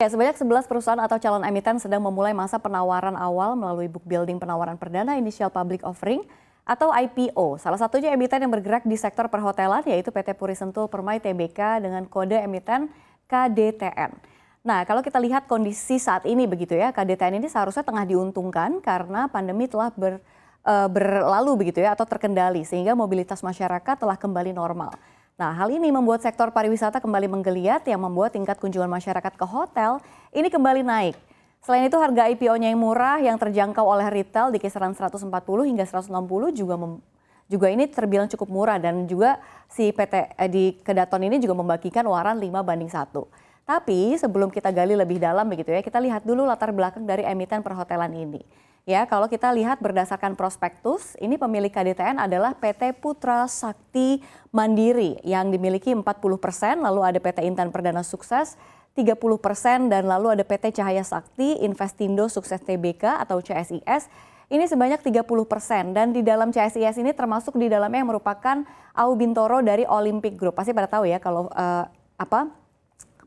Ya, sebanyak 11 perusahaan atau calon emiten sedang memulai masa penawaran awal melalui book building penawaran perdana Initial Public Offering atau IPO. Salah satunya emiten yang bergerak di sektor perhotelan yaitu PT Puri Sentul Permai Tbk dengan kode emiten KDTN. Nah, kalau kita lihat kondisi saat ini begitu ya, KDTN ini seharusnya tengah diuntungkan karena pandemi telah berlalu begitu ya atau terkendali sehingga mobilitas masyarakat telah kembali normal. Nah, hal ini membuat sektor pariwisata kembali menggeliat yang membuat tingkat kunjungan masyarakat ke hotel ini kembali naik. Selain itu harga IPO-nya yang murah yang terjangkau oleh retail di kisaran 140 hingga 160 juga ini terbilang cukup murah dan juga si PT di Kedaton ini juga membagikan waran 5:1. Tapi sebelum kita gali lebih dalam begitu ya, kita lihat dulu latar belakang dari emiten perhotelan ini. Ya, kalau kita lihat berdasarkan prospektus, ini pemilik KDTN adalah PT Putra Sakti Mandiri yang dimiliki 40%, lalu ada PT Intan Perdana Sukses 30%, dan lalu ada PT Cahaya Sakti Investindo Sukses Tbk atau CSIS, ini sebanyak 30%. Dan di dalam CSIS ini termasuk di dalamnya yang merupakan Au Bintoro dari Olympic Group. Pasti pada tahu ya kalau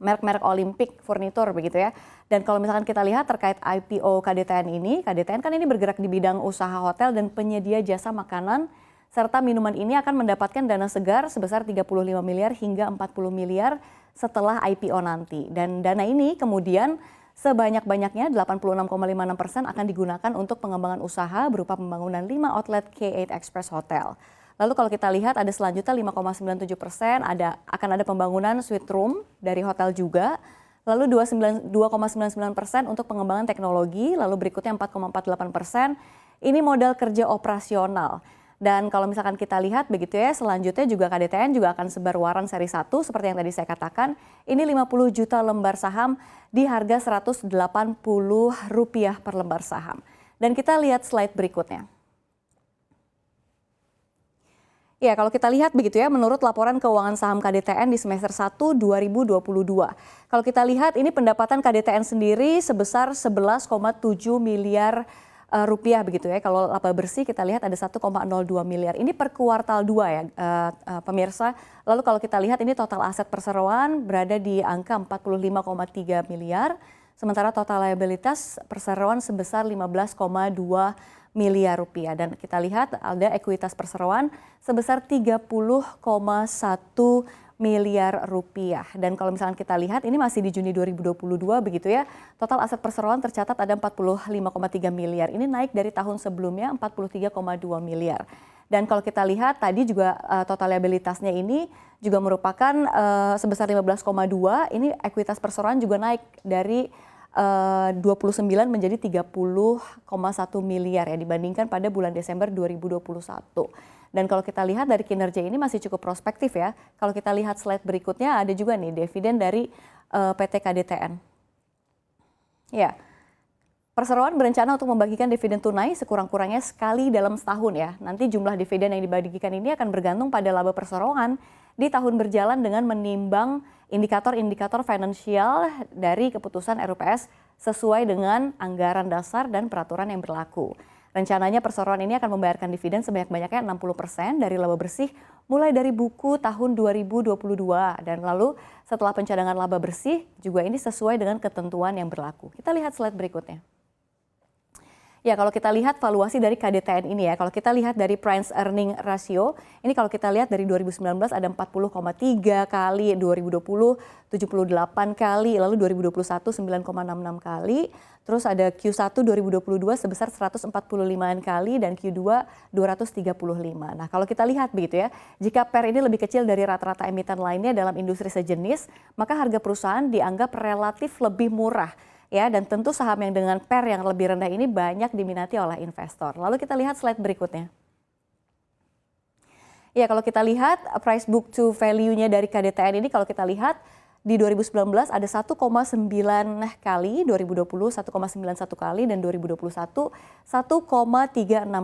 merek-merek Olympic furnitur begitu ya. Dan kalau misalkan kita lihat terkait IPO KDTN ini, KDTN kan ini bergerak di bidang usaha hotel dan penyedia jasa makanan serta minuman ini akan mendapatkan dana segar sebesar 35 miliar hingga 40 miliar setelah IPO nanti. Dan dana ini kemudian sebanyak-banyaknya 86,56% akan digunakan untuk pengembangan usaha berupa pembangunan 5 outlet K8 Express Hotel. Lalu kalau kita lihat ada selanjutnya 5,97%, akan ada pembangunan suite room dari hotel juga. Lalu 2,99% untuk pengembangan teknologi, lalu berikutnya 4,48% ini modal kerja operasional. Dan kalau misalkan kita lihat begitu ya, selanjutnya juga KDTN juga akan sebar waran seri 1 seperti yang tadi saya katakan. Ini 50 juta lembar saham di harga Rp180 per lembar saham. Dan kita lihat slide berikutnya. Ya, kalau kita lihat begitu ya, menurut laporan keuangan saham KDTN di semester 1 2022. Kalau kita lihat ini pendapatan KDTN sendiri sebesar 11,7 miliar rupiah begitu ya. Kalau laba bersih kita lihat ada 1,02 miliar. Ini per kuartal 2 ya pemirsa. Lalu kalau kita lihat ini total aset perseroan berada di angka 45,3 miliar. Sementara total liabilitas perseroan sebesar 15,2 miliar rupiah. Dan kita lihat ada ekuitas perseroan sebesar 30,1 miliar rupiah. Dan kalau misalnya kita lihat ini masih di Juni 2022 begitu ya, total aset perseroan tercatat ada 45,3 miliar. Ini naik dari tahun sebelumnya 43,2 miliar. Dan kalau kita lihat tadi juga total liabilitasnya ini juga merupakan sebesar 15,2, ini ekuitas perseroan juga naik dari 29 menjadi 30,1 miliar ya dibandingkan pada bulan Desember 2021. Dan kalau kita lihat dari kinerja ini masih cukup prospektif ya. Kalau kita lihat slide berikutnya ada juga nih dividen dari PT KDTN. Ya. Perseroan berencana untuk membagikan dividen tunai sekurang-kurangnya sekali dalam setahun ya. Nanti jumlah dividen yang dibagikan ini akan bergantung pada laba perseroan di tahun berjalan dengan menimbang indikator-indikator finansial dari keputusan RUPS sesuai dengan anggaran dasar dan peraturan yang berlaku. Rencananya perseroan ini akan membayarkan dividen sebanyak-banyaknya 60% dari laba bersih mulai dari buku tahun 2022. Dan lalu setelah pencadangan laba bersih juga ini sesuai dengan ketentuan yang berlaku. Kita lihat slide berikutnya. Ya, kalau kita lihat valuasi dari KDTN ini ya, kalau kita lihat dari price earning ratio, ini kalau kita lihat dari 2019 ada 40,3 kali, 2020 78 kali, lalu 2021 9,66 kali, terus ada Q1 2022 sebesar 145 kali dan Q2 235. Nah, kalau kita lihat begitu ya, jika PER ini lebih kecil dari rata-rata emiten lainnya dalam industri sejenis, maka harga perusahaan dianggap relatif lebih murah. Ya, dan tentu saham yang dengan PER yang lebih rendah ini banyak diminati oleh investor. Lalu kita lihat slide berikutnya. Ya, kalau kita lihat price book to value-nya dari KDTN ini kalau kita lihat di 2019 ada 1,9 kali, 2020 1,91 kali, dan 2021 1,36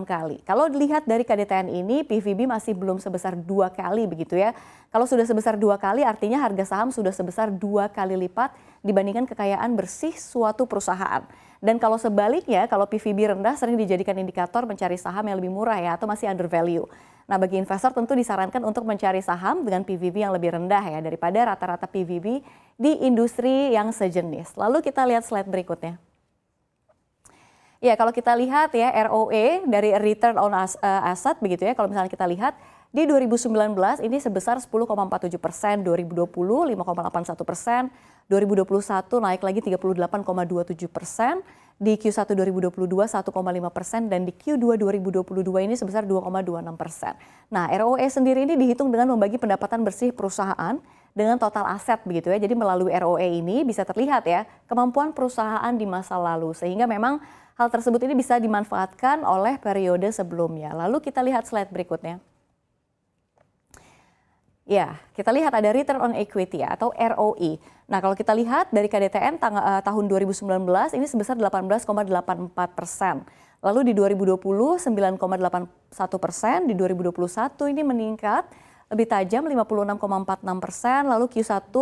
kali. Kalau dilihat dari KDTN ini PVB masih belum sebesar 2 kali begitu ya. Kalau sudah sebesar 2 kali artinya harga saham sudah sebesar 2 kali lipat dibandingkan kekayaan bersih suatu perusahaan. Dan kalau sebaliknya, kalau PVB rendah sering dijadikan indikator mencari saham yang lebih murah ya atau masih under value. Nah, bagi investor tentu disarankan untuk mencari saham dengan PBB yang lebih rendah ya daripada rata-rata PBB di industri yang sejenis. Lalu kita lihat slide berikutnya. Ya, kalau kita lihat ya ROE dari return on asset begitu ya, kalau misalnya kita lihat di 2019 ini sebesar 10,47%, 2020 5,81%, 2021 naik lagi 38,27%, di Q1 2022 1,5% dan di Q2 2022 ini sebesar 2,26%. Nah, ROE sendiri ini dihitung dengan membagi pendapatan bersih perusahaan dengan total aset begitu ya. Jadi melalui ROE ini bisa terlihat ya kemampuan perusahaan di masa lalu sehingga memang hal tersebut ini bisa dimanfaatkan oleh periode sebelumnya. Lalu kita lihat slide berikutnya. Ya, kita lihat ada return on equity ya, atau ROE. Nah, kalau kita lihat dari KDTN tahun 2019 ini sebesar 18,84%. Lalu di 2020 9,81%, di 2021 ini meningkat lebih tajam 56,46%, lalu Q1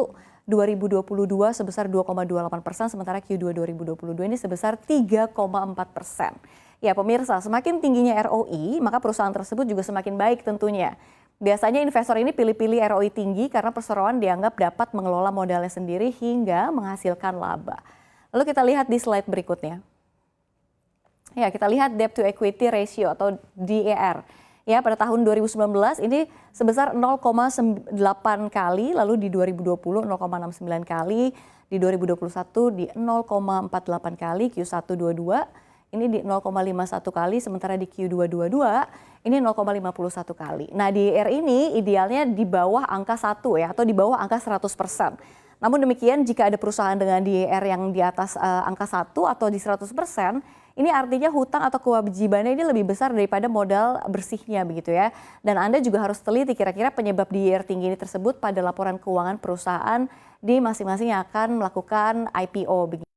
2022 sebesar 2,28%, sementara Q2 2022 ini sebesar 3,4%. Ya pemirsa, semakin tingginya ROI, maka perusahaan tersebut juga semakin baik tentunya. Biasanya investor ini pilih-pilih ROI tinggi karena perseroan dianggap dapat mengelola modalnya sendiri hingga menghasilkan laba. Lalu kita lihat di slide berikutnya. Ya, kita lihat debt to equity ratio atau DER. Ya, pada tahun 2019 ini sebesar 0,8 kali, lalu di 2020 0,69 kali, di 2021 di 0,48 kali, Q122 ini di 0,51 kali, sementara di Q222 ini 0,51 kali. Nah, DER ini idealnya di bawah angka 1 ya, atau di bawah angka 100%. Namun demikian jika ada perusahaan dengan DER yang di atas angka 1 atau di 100%, ini artinya hutang atau kewajibannya ini lebih besar daripada modal bersihnya begitu ya. Dan Anda juga harus teliti kira-kira penyebab DER tinggi ini tersebut pada laporan keuangan perusahaan di masing-masing yang akan melakukan IPO.